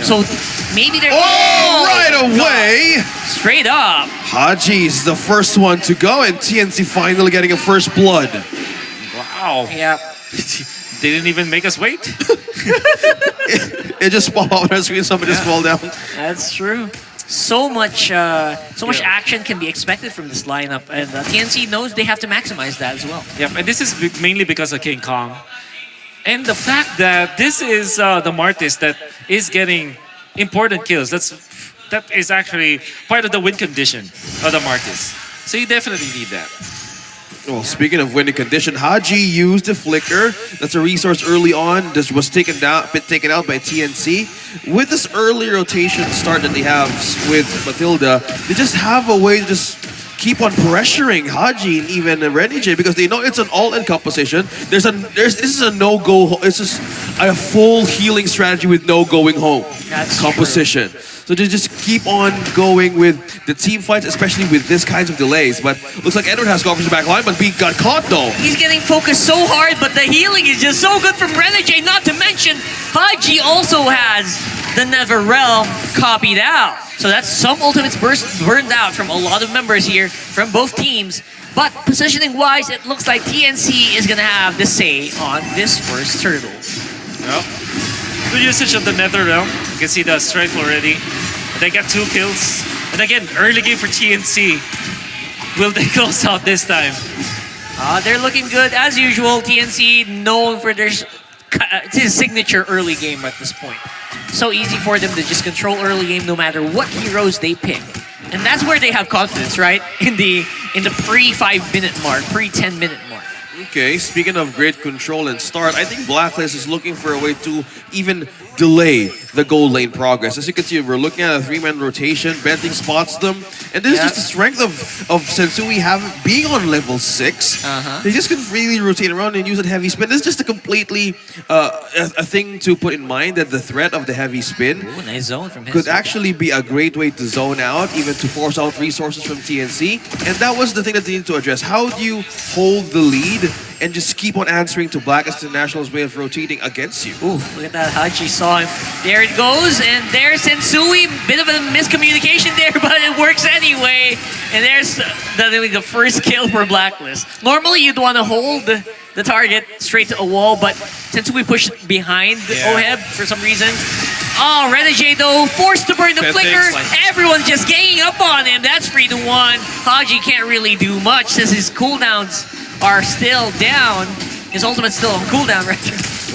So maybe they're... right away! Straight up. Haji's the first one to go, and TNC finally getting a first blood. Wow. Yeah. They didn't even make us wait. It just popped out on the screen, somebody just fall down. That's true. So much action can be expected from this lineup, and TNC knows they have to maximize that as well. Yep, and this is mainly because of King Kong. And the fact that this is the Martis that is getting important kills. That is actually part of the win condition of the Martis. So you definitely need that. Well, speaking of winning condition, Haji used the flicker. That's a resource early on. This was taken out by TNC. With this early rotation start that they have with Matilda, they just have a way to just keep on pressuring Haji and even Renijay because they know it's an all-in composition. This is a no-go. It's just a full healing strategy with no going home. That's composition. True. So they just keep on going with the team fights, especially with this kinds of delays. But looks like Edward has gone for the back line, but Beat got caught though. He's getting focused so hard, but the healing is just so good from Renijay. Not to mention, Haji also has the Nether Realm copied out. So that's some ultimates burned out from a lot of members here from both teams. But positioning-wise, it looks like TNC is going to have the say on this first turtle. Yep. Good usage of the Nether Realm. You can see the strength already. They got 2 kills. And again, early game for TNC. Will they close out this time? They're looking good as usual. TNC known for their signature early game at this point. So easy for them to just control early game no matter what heroes they pick. And that's where they have confidence, right? In the pre-5-minute mark, pre-10-minute mark. Okay, speaking of great control and start, I think Blacklist is looking for a way to even delay the goal lane progress. As you can see, we're looking at a 3-man rotation. Benting spots them. And this is just the strength of Sensui being on level 6. They just can freely rotate around and use a heavy spin. This is just a completely a thing to put in mind that the threat of the heavy spin nice zone from his could actually be a great way to zone out, even to force out resources from TNC. And that was the thing that they needed to address. How do you hold the lead and just keep on answering to Blacklist International's way of rotating against you? Ooh, look at that. Haji saw him. There it goes, and there's Sensui. Bit of a miscommunication there, but it works anyway. And there's the first kill for Blacklist. Normally, you'd want to hold the target straight to a wall, but Sensui pushed behind Oheb for some reason. Oh, Renijay though, forced to burn the flicker. Everyone's just ganging up on him. That's 3-1. Haji can't really do much since his cooldowns are still down. His ultimate's still on cooldown, right?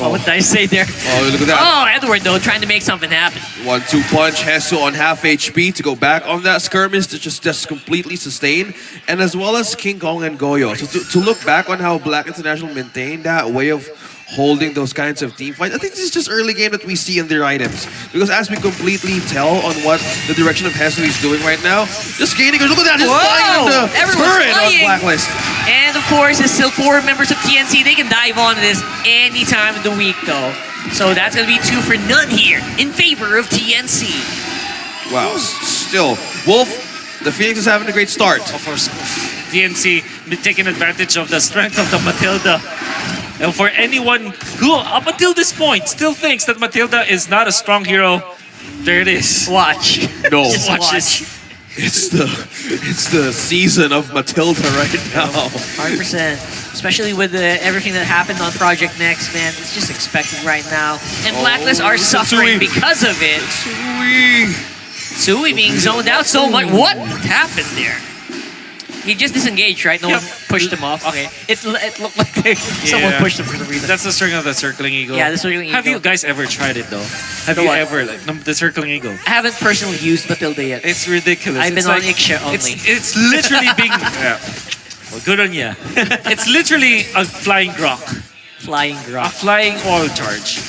Oh, what did I say there? Oh, look at that. Oh, Edward, though, trying to make something happen. 1-2 punch, Hesu on half HP to go back on that skirmish to just completely sustain. And as well as King Kong and Goyo. So to look back on how Black International maintained that way of holding those kinds of team fights, I think this is just early game that we see in their items. Because as we completely tell on what the direction of Hesu is doing right now, just gaining, look at that, just flying on the turret of Blacklist. And of course, there's still 4 members of TNC. They can dive onto this any time of the week, though. So that's going to be 2 for none here in favor of TNC. Wow, still, Wolf, the Phoenix is having a great start. Of course, TNC taking advantage of the strength of the Matilda. And for anyone who, up until this point, still thinks that Matilda is not a strong hero, there it is. Watch. No. Just watch this. It's the season of Matilda right now. 100%. Especially with everything that happened on Project Next, man. It's just expected right now. And Blacklist are suffering because of it. Sui being zoned out so much. What happened there? He just disengaged, right? No one pushed him off. Okay. It looked like someone pushed him for some reason. That's the string of the circling eagle. Yeah, the circling eagle. Have you guys ever tried it though? Have you ever, like, the circling eagle? I haven't personally used Matilda yet. It's ridiculous. I've been on Iksha only. It's literally being... Well, good on ya. It's literally a flying grok. Flying grok. A flying oil charge.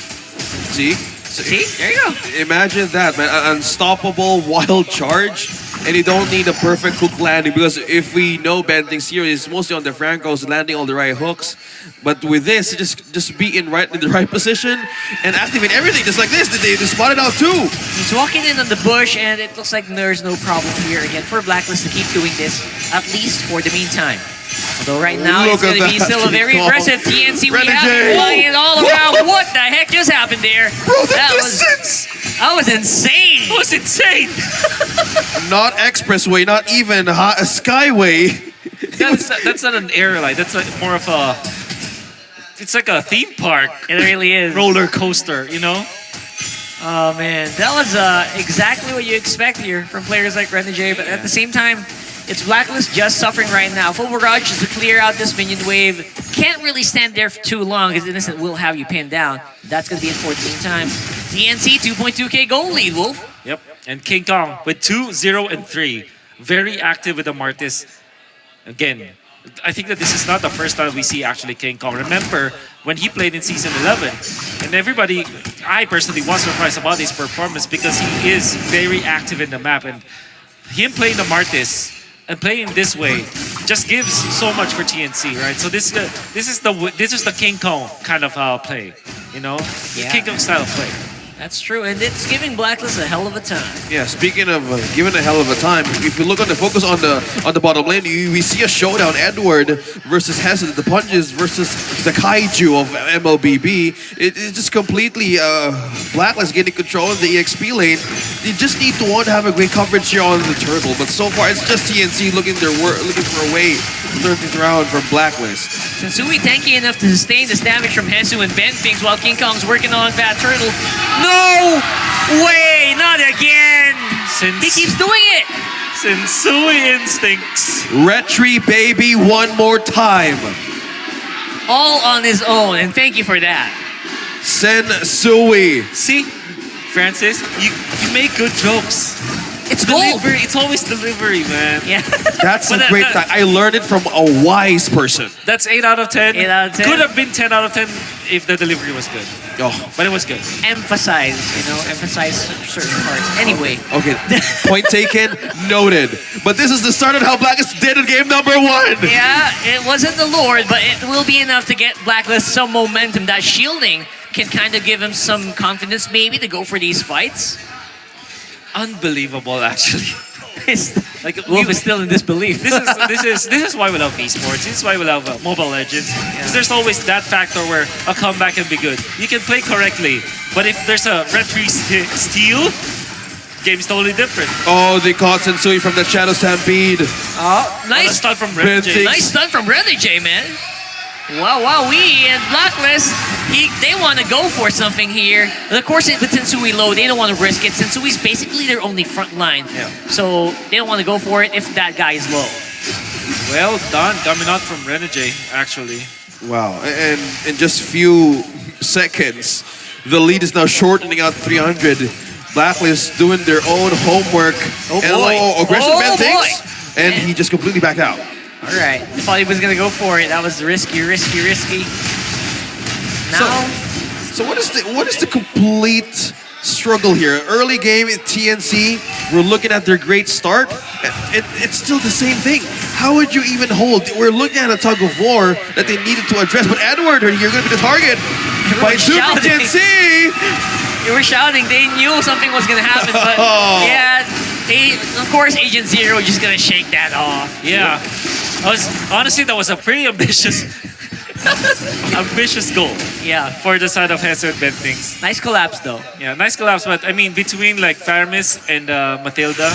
See? See? There you go. Imagine that, man. An unstoppable wild charge. And you don't need a perfect hook landing, because if we know Benting's here is mostly on the Francos, landing all the right hooks. But with this, just be in the right position and activate everything just like this. They spot it out too. He's walking in on the bush, and it looks like there's no problem here again for Blacklist to keep doing this, at least for the meantime. Although right now it's going to be still a very aggressive TNC. We have it flying all around. What the heck just happened there? Bro, the distance! That was insane. That was insane. Not expressway, not even skyway. That's not an airline. That's like more of a. It's like a theme park It really is. roller coaster. You know. Oh man, that was exactly what you expect here from players like Renegade, but at the same time, it's Blacklist just suffering right now. Full Barrage is to clear out this minion wave. Can't really stand there for too long because Innocent will have you pinned down. That's going to be it for the meantime. TNC 2.2k goal lead, Wolf. Yep. And King Kong with 2, 0, and 3. Very active with the Martis. Again, I think that this is not the first time we see actually King Kong. Remember when he played in Season 11, and everybody, I personally was surprised about his performance because he is very active in the map, and him playing the Martis and playing this way just gives so much for TNC, right? So this is the King Kong kind of play, you know, Yeah. King Kong style of play. That's true, and it's giving Blacklist a hell of a time. Yeah, speaking of giving a hell of a time, if you look on the focus on the bottom lane, we see a showdown: Edward versus Hesed, the Punches versus the Kaiju of MLBB. It's just completely Blacklist getting control of the EXP lane. They just need to want to have a great coverage here on the Turtle, but so far it's just TNC looking for a way to turn things around from Blacklist. Sensui tanky enough to sustain this damage from Hesu and Ben things while King Kong's working on Bad Turtle. No way! Not again! He keeps doing it! Sensui instincts. Retry baby one more time. All on his own, and thank you for that. Sensui. See, Francis, you make good jokes. It's gold! Delivery, it's always delivery, man. Yeah. That's a But great thing. I learned it from a wise person. That's 8 out of 10. 8 out of 10. Could have been 10 out of 10 if the delivery was good. Oh, But it was good. Emphasize, emphasize certain parts. Anyway. okay. Point taken. Noted. But this is the start of how Blacklist did in game number 1. Yeah, it wasn't the Lord, but it will be enough to get Blacklist some momentum. That shielding can kind of give him some confidence maybe to go for these fights. Unbelievable, actually. Like Wolf is still in disbelief. This is why we love esports. This is why we love Mobile Legends. Because there's always that factor where a comeback can be good. You can play correctly, but if there's a retry steal, game's totally different. Oh, they caught Sensui from the Shadow Stampede. Oh, Nice nice, stun from Ben Red Jay. thinks- nice stun from Renegade, man. Wow, we and Blacklist, they want to go for something here. And of course, with Sensui low, they don't want to risk it. Sensui's basically their only front line. Yeah. So they don't want to go for it if that guy is low. Well done, coming out from Renegade, actually. Wow. And in just few seconds, the lead is now shortening out 300. Blacklist doing their own homework. Oh, and boy. aggressive Oh, man boy. things. And he just completely backed out. All right, I thought he was going to go for it. That was risky. Now, So what is the complete struggle here? Early game at TNC, we're looking at their great start. It's still the same thing. How would you even hold? We're looking at a tug of war that they needed to address. But Edward, you're going to be the target. By two from shouting. TNC. they were shouting. They knew something was going to happen, but yeah, of course, Agent Zero just going to shake that off. Yeah. Honestly, that was a pretty ambitious goal Yeah, for the side of Hesed and Ben things. nice collapse though. Yeah, nice collapse, but I mean, between like Faramis and Matilda,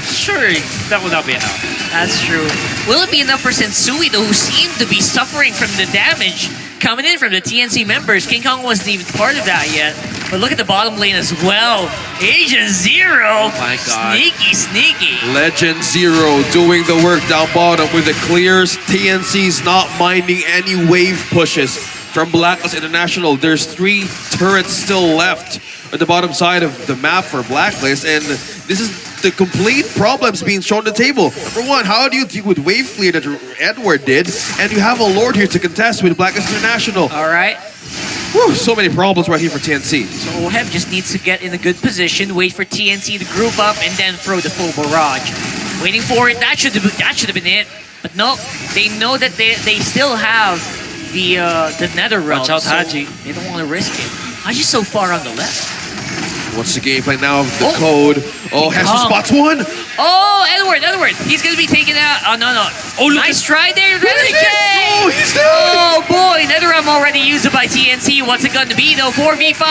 sure, that would not be enough. That's true. Will it be enough for Sensui though, who seemed to be suffering from the damage coming in from the TNC members? King Kong wasn't even part of that yet. But look at the bottom lane as well. Agent Zero. Oh my God. Sneaky. Legend Zero doing the work down bottom with the clears. TNC's not minding any wave pushes from Blacklist International. There's 3 turrets still left at the bottom side of the map for Blacklist, and this is the complete problems being shown on the table. Number 1, how do you deal with wave clear that Edward did, and you have a Lord here to contest with Blacklist International? All right. Whew, so many problems right here for TNC. So Oheb just needs to get in a good position, wait for TNC to group up, and then throw the full barrage. Waiting for it. That should have been it. But no, they know that they still have the Nether Realm. Watch out, so Haji. They don't want to risk it. Haji's so far on the left. What's the game plan now? The code. Oh, Hesu Kong. spots one. Oh, Edward. He's going to be taken out. Oh, no. Oh, look Nice try there, Renegade. Oh, he's down. Oh, boy. Netherrealm already used it by TNC. What's it going to be, though? 4v5.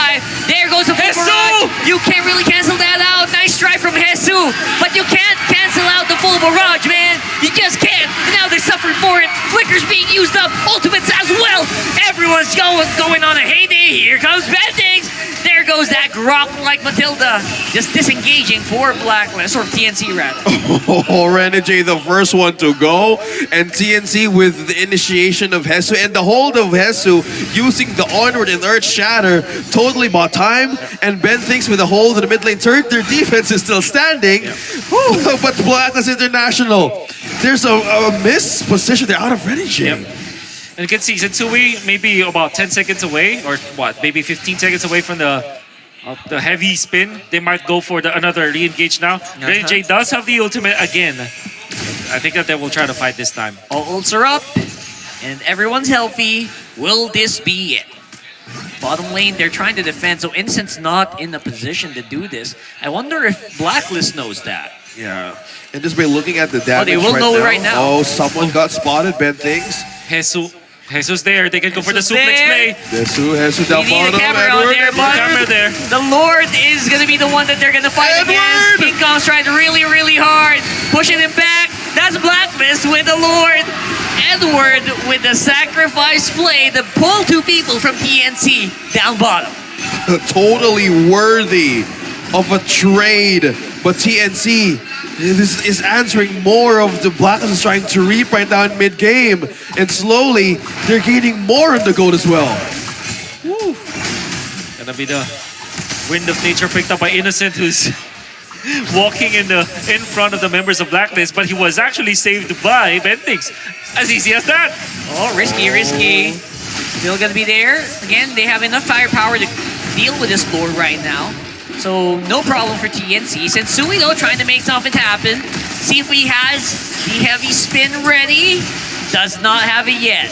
There goes the full Hesu! barrage. You can't really cancel that out. Nice try from Hesu. But you can't cancel out the full barrage, man. You just can't. And now they're suffering for it. Flicker's being used up. Ultimates as well. Everyone's going on a heyday. Here comes Bendix. There goes that Grok like Matilda. Just disengaging for Blacklist, or TNC rather. Oh, Renegade, the first one to go. And TNC with the initiation of Hesu and the hold of Hesu using the onward and earth shatter totally bought time. And Ben thinks with a hold in the mid lane turret, their defense is still standing. Whew, but Blacklist International, there's a miss position. They're out of Renegade. Yep. And you can see Sensui maybe about 10 seconds away, or what, maybe 15 seconds away from the heavy spin. They might go for another re-engage now. Renegade does have the ultimate again. I think that they will try to fight this time. All ults are up, and everyone's healthy. Will this be it? Bottom lane, they're trying to defend, so Innocent's not in a position to do this. I wonder if Blacklist knows that. Yeah. And just by looking at the damage they will know it right now. Oh, someone got spotted, Ben thinks. Jesus there. They can go for the Jesus suplex there. play. Hesu down We need a bottom. camera out Edward, there, Edward. bud. Camera there. The Lord is going to be the one that they're going to fight Edward! against. King Kong's trying really, really hard. Pushing him back. That's Blacklist with the Lord. Edward with the sacrifice play to pull two people from TNC down bottom. Totally worthy of a trade, but TNC is answering more of the Blacklist is trying to reap right now in mid-game, and slowly they're gaining more on the gold as well. Woo. Gonna be the wind of nature picked up by Innocent, who's walking in front of the members of Blacklist, but he was actually saved by Bendix. As easy as that. Oh, risky. Still going to be there. Again, they have enough firepower to deal with this Lord right now. So, no problem for TNC. Sensui, though, trying to make something happen. See if he has the heavy spin ready. Does not have it yet.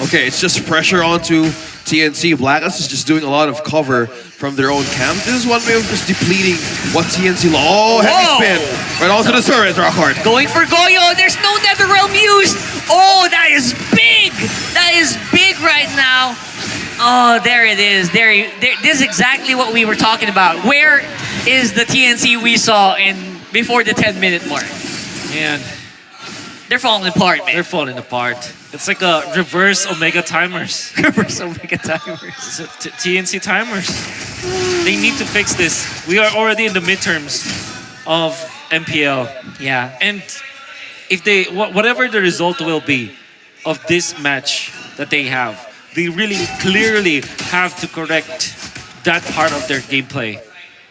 Okay, it's just pressure onto TNC. Blacklist is just doing a lot of cover from their own camp. This is one way of just depleting what TNC Oh, heavy Whoa. spin. Right onto the turret, Rockhard. Going for Goyo. There's no Netherrealm used. Oh, that is big. That is big right now. Oh, there it is. There, this is exactly what we were talking about. Where is the TNC we saw before the 10-minute mark? Man, They're falling apart, man. they're falling apart. It's like a reverse Omega timers. Reverse Omega timers. It's a TNC timers. They need to fix this. We are already in the midterms of MPL. Yeah. And if they, whatever the result will be of this match that they have, they really clearly have to correct that part of their gameplay.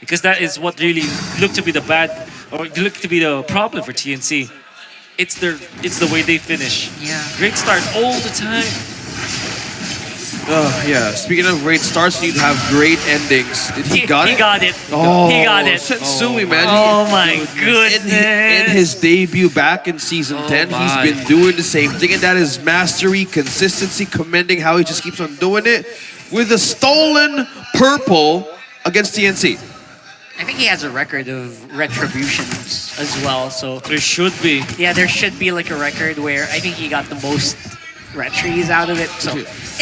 Because that is what really looked to be the problem for TNC. It's the way they finish. Yeah. Great start all the time. Yeah, speaking of great starts, you need to have great endings. Did he got it? He got it. Oh, He got it. Sensui, man. Oh my goodness. In his debut back in Season 10, my. he's been doing the same thing, and that is mastery, consistency, commending how he just keeps on doing it with a stolen purple against TNC. I think he has a record of retributions as well. So There should be. yeah, there should be like a record where I think he got the most retries out of it. So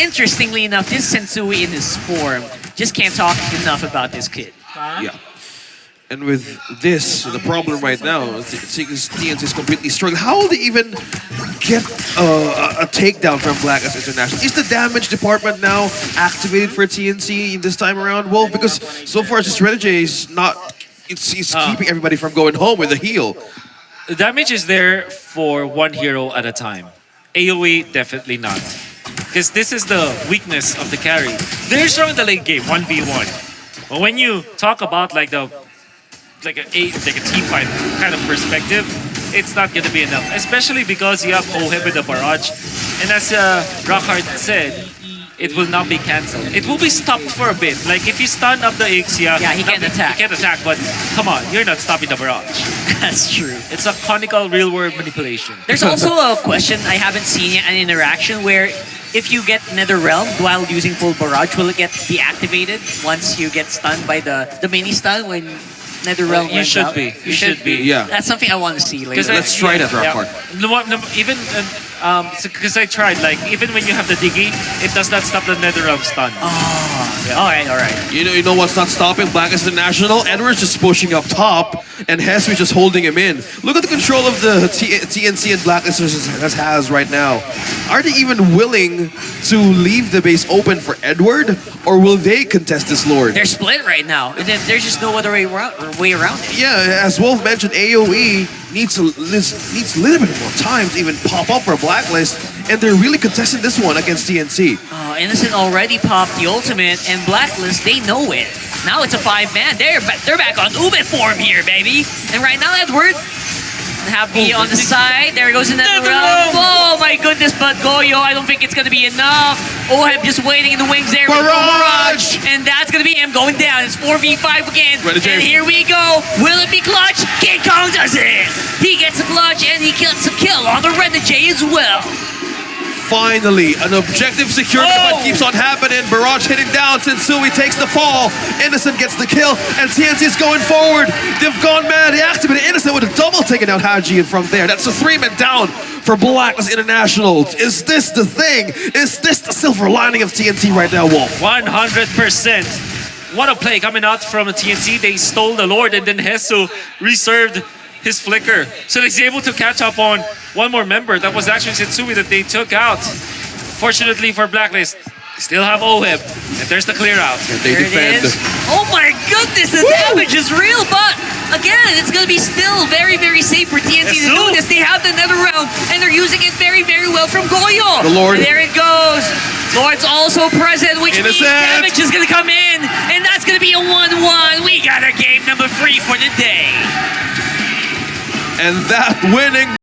interestingly enough, this Sensui in his form just can't talk enough about this kid. Yeah. And with this, the problem right now, TNC is completely struggling. How will they even get a takedown from Blacklist International? Is the damage department now activated for TNC this time around? Well, because so far, just Renegade is not. It's keeping everybody from going home with a heal. The damage is there for one hero at a time. AoE, definitely not. Because this is the weakness of the carry. They're strong in the late game, 1v1. But when you talk about like a team fight kind of perspective, it's not going to be enough. Especially because you have Oheb with the barrage. And as Rockhard said, it will not be cancelled. It will be stopped for a bit. Like if you stun up the Ixia, Yeah, he can't attack. He can't attack, but come on, you're not stopping the barrage. That's true. It's a conical real-world manipulation. There's also a question I haven't seen yet, an interaction where if you get Nether Realm while using full barrage, will it get deactivated once you get stunned by the mini stun when Nether Realm You runs should out? be. You should be. Yeah. That's something I want to see later. Let's try that rock part. Even because I tried, like even when you have the Diggy, it does not stop the Nether Realm stun. All right. You know what's not stopping Blacklist International? Edwards just pushing up top, and Hesby just holding him in. Look at the control of the TNC and Blacklist has right now. Are they even willing to leave the base open for Edward, or will they contest this Lord? They're split right now, and then there's just no other way around it. Yeah, as Wolf mentioned, AoE needs a little bit more time to even pop up for Blacklist, and they're really contesting this one against TNC. Innocent already popped the ultimate, and Blacklist, they know it. Now it's a 5-man. They're back on Ube form here, baby. And right now, Edward, Happy on the side. There goes another round. Oh my goodness, but Goyo, I don't think it's going to be enough. Oheb just waiting in the wings there. Barrage! And that's going to be him going down. It's 4v5 again. Ready, and here we go. Will it be clutch? King Kong does it. He gets a clutch and he gets a kill on the Renegade as well. Finally, an objective secured, but keeps on happening. Barrage hitting down. Sensui takes the fall. Innocent gets the kill, and TNC is going forward. They've gone mad. They activated Innocent with a double taking out Haji, and from there, that's a 3-man down for Blacklist International. Is this the thing? Is this the silver lining of TNT right now, Wolf? 100%. What a play coming out from TNC. They stole the Lord, and then Hesu reserved his flicker. So he's able to catch up on one more member. That was actually Sensui that they took out. Fortunately for Blacklist, still have Oheb. And there's the clear out. And they defend. Oh my goodness, the damage is real, but again, it's going to be still very, very safe for TNT to do this. They have the Nether Realm, and they're using it very, very well from Goyo. The Lord. And there it goes. Lord's also present, which means damage is going to come in, and that's going to be a 1-1. We got a game number 3 for the day. And that winning